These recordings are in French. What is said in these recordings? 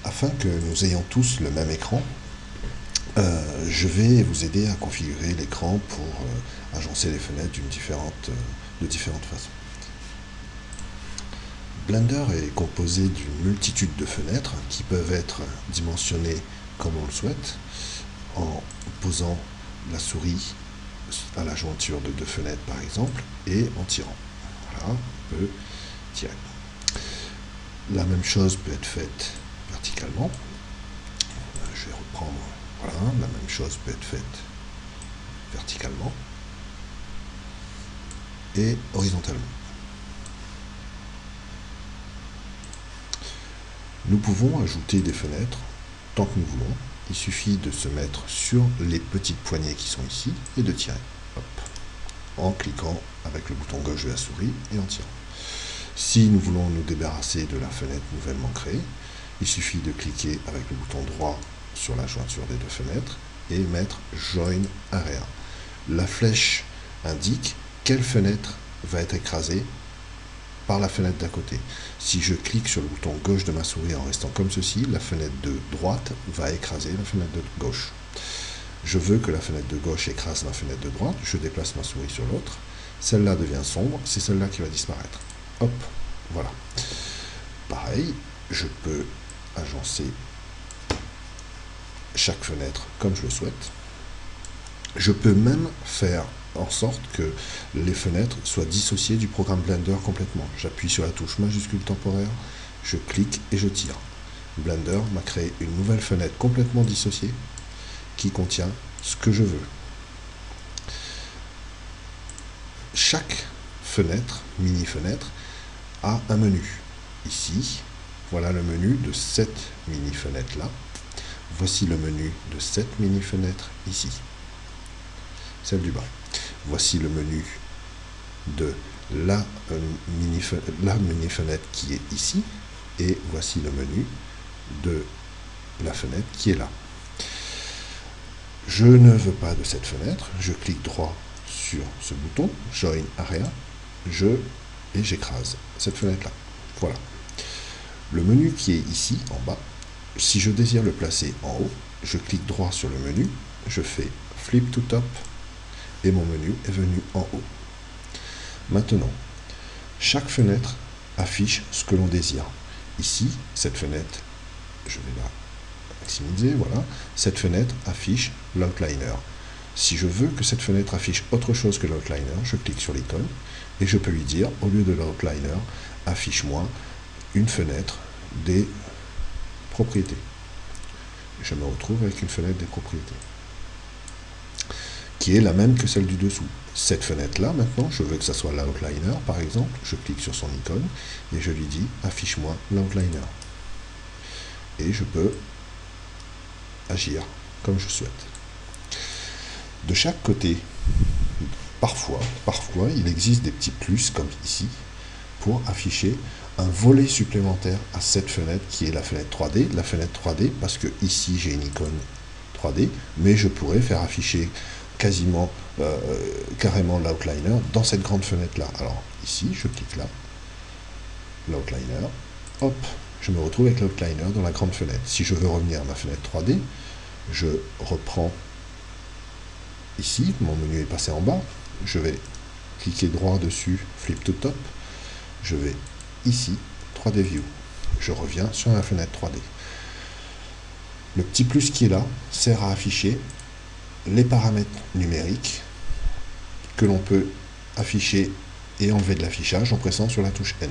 Afin que nous ayons tous le même écran, je vais vous aider à configurer l'écran pour agencer les fenêtres de différentes façons. Blender est composé d'une multitude de fenêtres qui peuvent être dimensionnées comme on le souhaite, en posant la souris à la jointure de deux fenêtres par exemple, et en tirant. Voilà, on peut tirer. La même chose peut être faite verticalement. Je vais reprendre. Voilà, la même chose peut être faite verticalement et horizontalement. Nous pouvons ajouter des fenêtres tant que nous voulons. Il suffit de se mettre sur les petites poignées qui sont ici et de tirer. Hop, en cliquant avec le bouton gauche de la souris et en tirant. Si nous voulons nous débarrasser de la fenêtre nouvellement créée, il suffit de cliquer avec le bouton droit sur la jointure des deux fenêtres et mettre Join Area. La flèche indique quelle fenêtre va être écrasée par la fenêtre d'à côté. Si je clique sur le bouton gauche de ma souris en restant comme ceci, la fenêtre de droite va écraser la fenêtre de gauche. Je veux que la fenêtre de gauche écrase la fenêtre de droite, je déplace ma souris sur l'autre, celle-là devient sombre, c'est celle-là qui va disparaître. Hop, voilà. Pareil, je peux agencer chaque fenêtre comme je le souhaite. Je peux même faire en sorte que les fenêtres soient dissociées du programme Blender complètement. J'appuie sur la touche majuscule temporaire, je clique et je tire. Blender m'a créé une nouvelle fenêtre complètement dissociée qui contient ce que je veux. Chaque fenêtre, mini-fenêtre, a un menu. Ici, voilà le menu de cette mini-fenêtre-là. Voici le menu de cette mini-fenêtre ici, celle du bas. Voici le menu de la mini-fenêtre qui est ici, et voici le menu de la fenêtre qui est là. Je ne veux pas de cette fenêtre, je clique droit sur ce bouton, Join Area, et j'écrase cette fenêtre-là. Voilà. Le menu qui est ici, en bas, si je désire le placer en haut, je clique droit sur le menu, je fais Flip to Top, et mon menu est venu en haut. Maintenant, chaque fenêtre affiche ce que l'on désire. Ici, cette fenêtre, je vais la maximiser, voilà, cette fenêtre affiche l'outliner. Si je veux que cette fenêtre affiche autre chose que l'outliner, je clique sur l'icône et je peux lui dire, au lieu de l'outliner, affiche-moi une fenêtre des propriétés. Je me retrouve avec une fenêtre des propriétés qui est la même que celle du dessous. Cette fenêtre-là, maintenant, je veux que ça soit l'outliner, par exemple. Je clique sur son icône et je lui dis « Affiche-moi l'outliner ». Et je peux agir comme je souhaite. De chaque côté, parfois, il existe des petits plus, comme ici, pour afficher un volet supplémentaire à cette fenêtre qui est la fenêtre 3D. La fenêtre 3D, parce que ici j'ai une icône 3D, mais je pourrais faire afficher quasiment, carrément l'outliner dans cette grande fenêtre là. Alors ici, je clique là, l'outliner, hop, je me retrouve avec l'outliner dans la grande fenêtre. Si je veux revenir à ma fenêtre 3D, je reprends ici, mon menu est passé en bas, je vais cliquer droit dessus, flip to top, je vais ici, 3D view, je reviens sur la fenêtre 3D. Le petit plus qui est là sert à afficher les paramètres numériques que l'on peut afficher et enlever de l'affichage en pressant sur la touche N.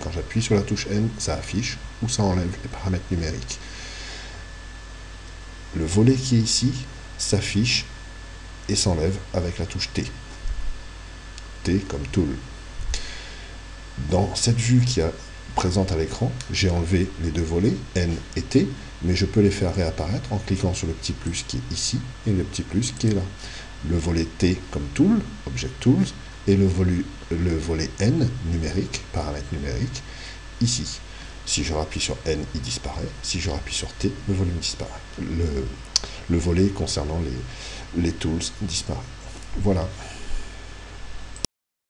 Quand j'appuie sur la touche N, ça affiche ou ça enlève les paramètres numériques. Le volet qui est ici s'affiche et s'enlève avec la touche T. T comme tool. Dans cette vue qui est présente à l'écran, j'ai enlevé les deux volets, N et T, mais je peux les faire réapparaître en cliquant sur le petit plus qui est ici et le petit plus qui est là. Le volet T comme tool, Object Tools, et le volet N, numérique, paramètre numérique, ici. Si je rappuie sur N, il disparaît. Si je rappuie sur T, le volume disparaît. Le volet concernant les tools disparaît. Voilà.